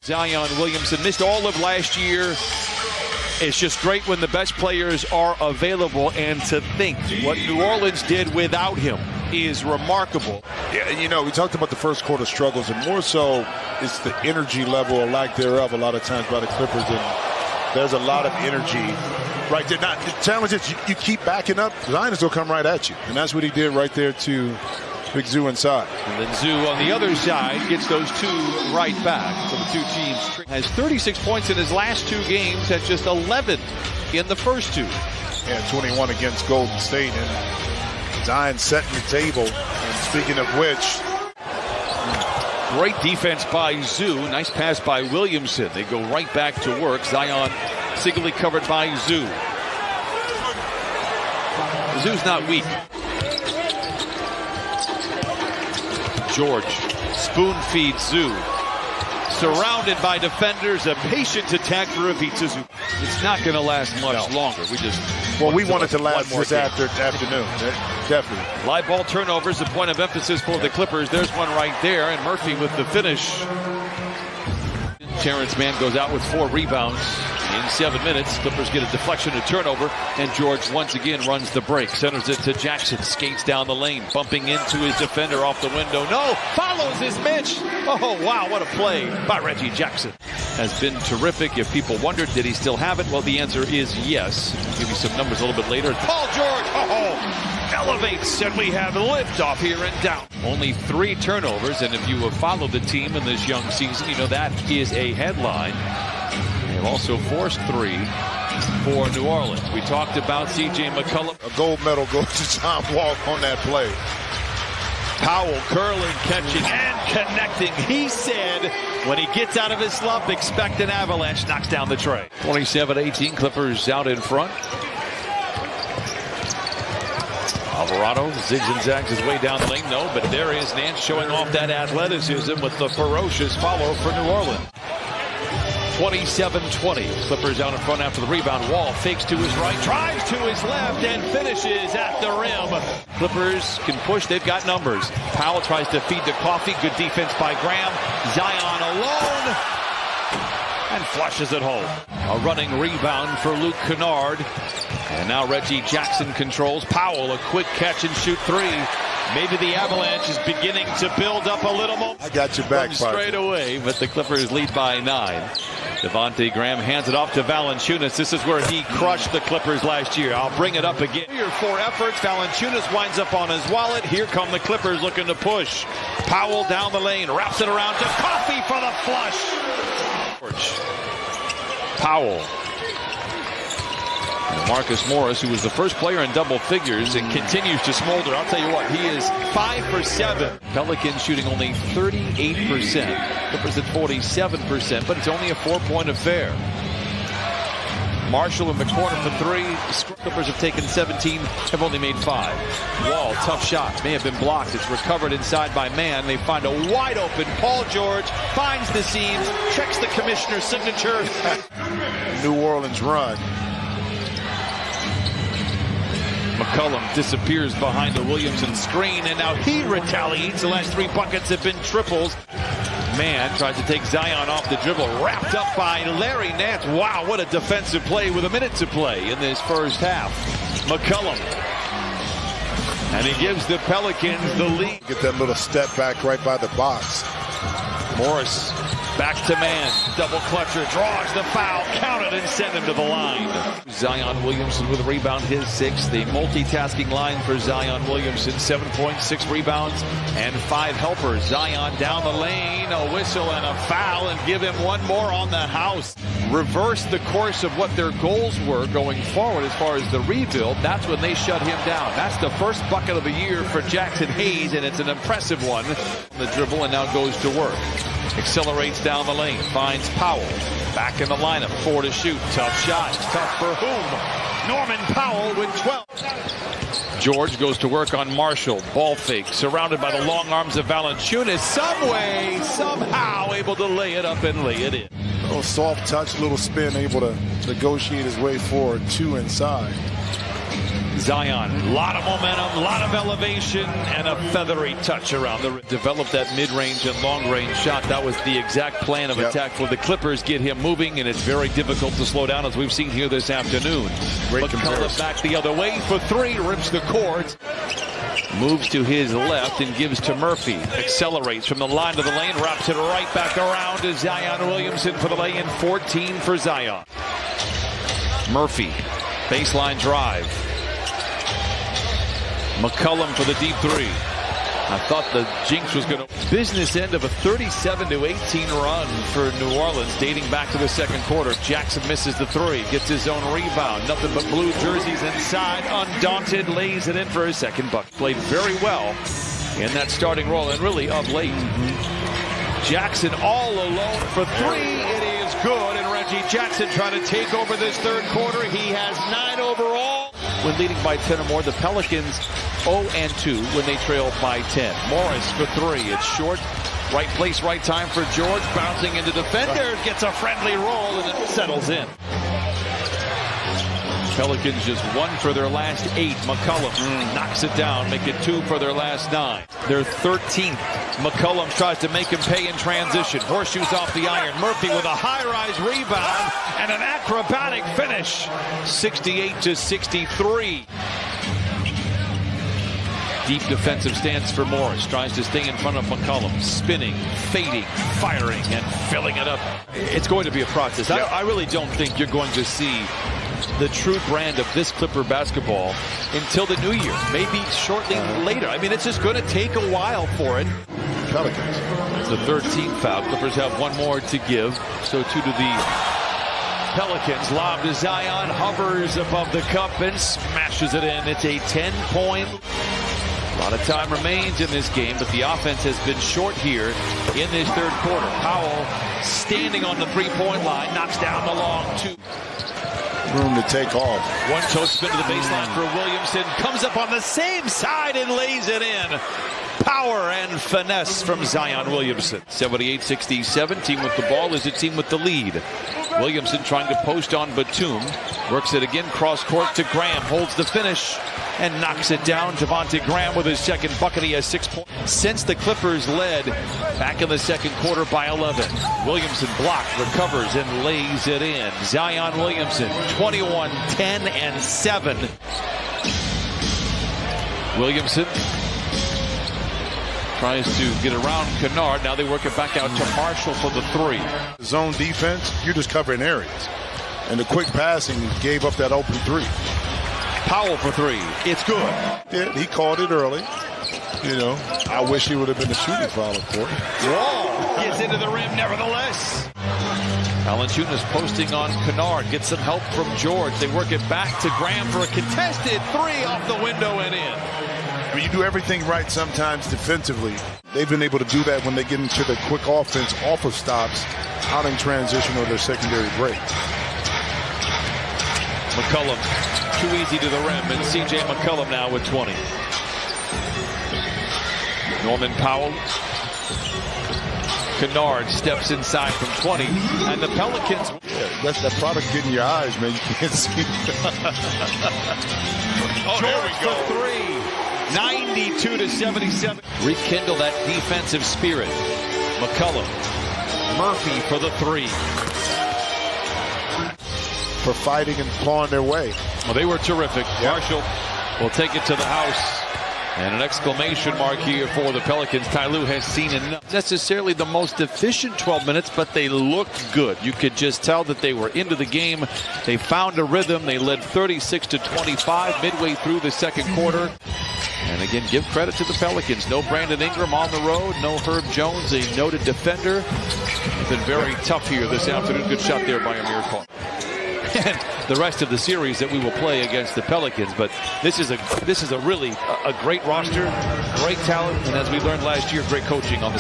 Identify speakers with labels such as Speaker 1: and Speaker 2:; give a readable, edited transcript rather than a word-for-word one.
Speaker 1: Zion Williamson missed all of last year. It's just great when the best players are available, and to think what New Orleans did without him is remarkable.
Speaker 2: Yeah, you know, we talked about the first quarter struggles, and more so it's the energy level or lack thereof a lot of times by the Clippers, and there's a lot of energy right there. Now, the challenge is you keep backing up, Zion will come right at you, and that's what he did right there to Big Zoo inside.
Speaker 1: And then Zoo on the other side gets those two right back. So the two teams has 36 points in his last two games, has just 11 in the first two.
Speaker 2: Yeah, 21 against Golden State, and Zion setting the table. And speaking of which,
Speaker 1: great defense by Zoo. Nice pass by Williamson. They go right back to work. Zion singly covered by Zoo. Zoo's not weak. George spoon feeds Zoo. Surrounded by defenders, a patient attack for Ivica Zoo. It's not going to last much longer.
Speaker 2: We want it to last this afternoon. Definitely.
Speaker 1: Live ball turnovers, a point of emphasis for the Clippers. There's one right there, and Murphy with the finish. Terrence Mann goes out with 4 rebounds in 7 minutes. Clippers get a deflection, a turnover, and George once again runs the break. Centers it to Jackson, skates down the lane, bumping into his defender off the window. No, follows his Mitch. Oh, wow, what a play by Reggie Jackson. Has been terrific. If people wondered, did he still have it? Well, the answer is yes. I'll give you some numbers a little bit later. Paul George, elevates, and we have liftoff here and down. Only 3 turnovers, and if you have followed the team in this young season, you know that is a headline. They've also forced 3 for New Orleans. We talked about C.J. McCollum.
Speaker 2: A gold medal goes to John Wall on that play.
Speaker 1: Powell curling, catching, and connecting. He said when he gets out of his slump, expect an avalanche. Knocks down the tray. 27-18, Clippers out in front. Alvarado zigs and zags his way down the lane. No, but there is Nance showing off that athleticism with the ferocious follow for New Orleans. 27-20. Clippers out in front after the rebound. Wall fakes to his right, drives to his left, and finishes at the rim. Clippers can push. They've got numbers. Powell tries to feed to Coffee. Good defense by Graham. Zion alone and flushes it home. A running rebound for Luke Kennard. And now Reggie Jackson controls. Powell, a quick catch and shoot 3. Maybe the avalanche is beginning to build up a little more.
Speaker 2: I got your back,
Speaker 1: straight away, but the Clippers lead by 9. Devontae Graham hands it off to Valanciunas. This is where he crushed the Clippers last year. I'll bring it up again. 3 or 4 efforts. Valanciunas winds up on his wallet. Here come the Clippers looking to push. Powell down the lane, wraps it around to Coffee for the flush. Powell. Marcus Morris, who was the first player in double figures and continues to smolder. I'll tell you what, he is 5 for 7. Pelicans shooting only 38%. Clippers at 47%, but it's only a 4-point affair. Marshall in the corner for 3. Clippers have taken 17, have only made 5. Wall, tough shot, may have been blocked. It's recovered inside by Mann. They find a wide open Paul George, finds the seams, checks the commissioner's signature.
Speaker 2: New Orleans run.
Speaker 1: McCollum disappears behind the Williamson screen, and now he retaliates. The last 3 buckets have been triples. Mann tries to take Zion off the dribble, wrapped up by Larry Nance. Wow, what a defensive play with a minute to play in this first half. McCollum. And he gives the Pelicans the lead.
Speaker 2: Get that little step back right by the box.
Speaker 1: Morris back to Mann. Double clutcher, draws the foul, count it, and send him to the line. Zion Williamson with a rebound, his 6th. The multitasking line for Zion Williamson. 7 points, 6 rebounds, and 5 helpers. Zion down the lane, a whistle and a foul, and give him one more on the house. Reverse the course of what their goals were going forward as far as the rebuild. That's when they shut him down. That's the first bucket of the year for Jackson Hayes, and it's an impressive one. The dribble, and now goes to work. Accelerates down the lane, finds Powell. Back in the lineup, 4 to shoot. Tough shot. Tough for whom? Norman Powell with 12. George goes to work on Marshall. Ball fake, surrounded by the long arms of Valanciunas. Some way, somehow able to lay it up and lay it in.
Speaker 2: A little soft touch, little spin, able to negotiate his way forward. 2 inside.
Speaker 1: Zion, a lot of momentum, a lot of elevation, and a feathery touch around the rim. Developed that mid-range and long-range shot. That was the exact plan of attack for the Clippers. Get him moving, and it's very difficult to slow down, as we've seen here this afternoon.
Speaker 2: Great
Speaker 1: McCullough back the other way for three, rips the cords. Moves to his left and gives to Murphy. Accelerates from the line to the lane, wraps it right back around to Zion Williamson for the lay-in. 14 for Zion. Murphy, baseline drive. McCollum for the deep three. I thought the jinx was going to business end of a 37-18 run for New Orleans, dating back to the second quarter. Jackson misses the three, gets his own rebound. Nothing but blue jerseys inside. Undaunted, lays it in for his second bucket. Played very well in that starting role, and really of late. Jackson all alone for three. It is good, and Reggie Jackson trying to take over this third quarter. He has 9 overall. When leading by 10 or more, the Pelicans 0-2 when they trail by 10. Morris for three. It's short. Right place, right time for George. Bouncing into defenders. Gets a friendly roll, and it settles in. Pelicans just 1 for their last 8. McCollum knocks it down, make it 2 for their last 9. Their 13th. McCollum tries to make him pay in transition. Horseshoes off the iron. Murphy with a high-rise rebound and an acrobatic finish. 68-63. Deep defensive stance for Morris. Tries to stay in front of McCollum. Spinning, fading, firing, and filling it up. It's going to be a process. I really don't think you're going to see the true brand of this Clipper basketball until the new year, maybe shortly later. I mean, it's just going to take a while for it.
Speaker 2: Pelicans.
Speaker 1: It's the 13th foul. Clippers have one more to give. So 2 to the Pelicans. Lob to Zion, hovers above the cup and smashes it in. It's a 10-point. A lot of time remains in this game, but the offense has been short here in this third quarter. Powell standing on the three-point line, knocks down the long 2.
Speaker 2: Room to take off.
Speaker 1: One toe spin to the baseline for Williamson. Comes up on the same side and lays it in. Power and finesse from Zion Williamson. 78-67. Team with the ball is a team with the lead. Williamson trying to post on Batum. Works it again. Cross court to Graham. Holds the finish and knocks it down. Devontae Graham with his second bucket. He has 6 points. Since the Clippers led back in the second quarter by 11. Williamson blocked, recovers, and lays it in. Zion Williamson, 21, 10, and 7. Williamson tries to get around Kennard. Now they work it back out to Marshall for the three.
Speaker 2: Zone defense, you're just covering areas. And the quick passing gave up that open three.
Speaker 1: Powell for three. It's good.
Speaker 2: Yeah, he called it early. You know, I wish he would have been a shooting foul, of course.
Speaker 1: Whoa! Gets into the rim nevertheless. Valanciunas posting on Kennard. Gets some help from George. They work it back to Graham for a contested three off the window and in.
Speaker 2: I mean, you do everything right sometimes defensively. They've been able to do that when they get into the quick offense off of stops, out in transition or their secondary break.
Speaker 1: McCollum, too easy to the rim, and C.J. McCollum now with 20. Norman Powell. Kennard steps inside from 20, and the Pelicans.
Speaker 2: Yeah, that's that product getting your eyes, man. You can't see.
Speaker 1: Oh, George for three. 92-77. Rekindle that defensive spirit. McCollum. Murphy for the three.
Speaker 2: For fighting and clawing their way.
Speaker 1: Well, they were terrific. Yep. Marshall will take it to the house. And an exclamation mark here for the Pelicans. Ty Lue has seen enough. Necessarily the most efficient 12 minutes, but they looked good. You could just tell that they were into the game. They found a rhythm. They led 36-25 midway through the second quarter. And again, give credit to the Pelicans. No Brandon Ingram on the road. No Herb Jones, a noted defender. It's been very tough here this afternoon. Good shot there by Amir Khan. And the rest of the series that we will play against the Pelicans. But this is a really a great roster, great talent, and as we learned last year, great coaching on the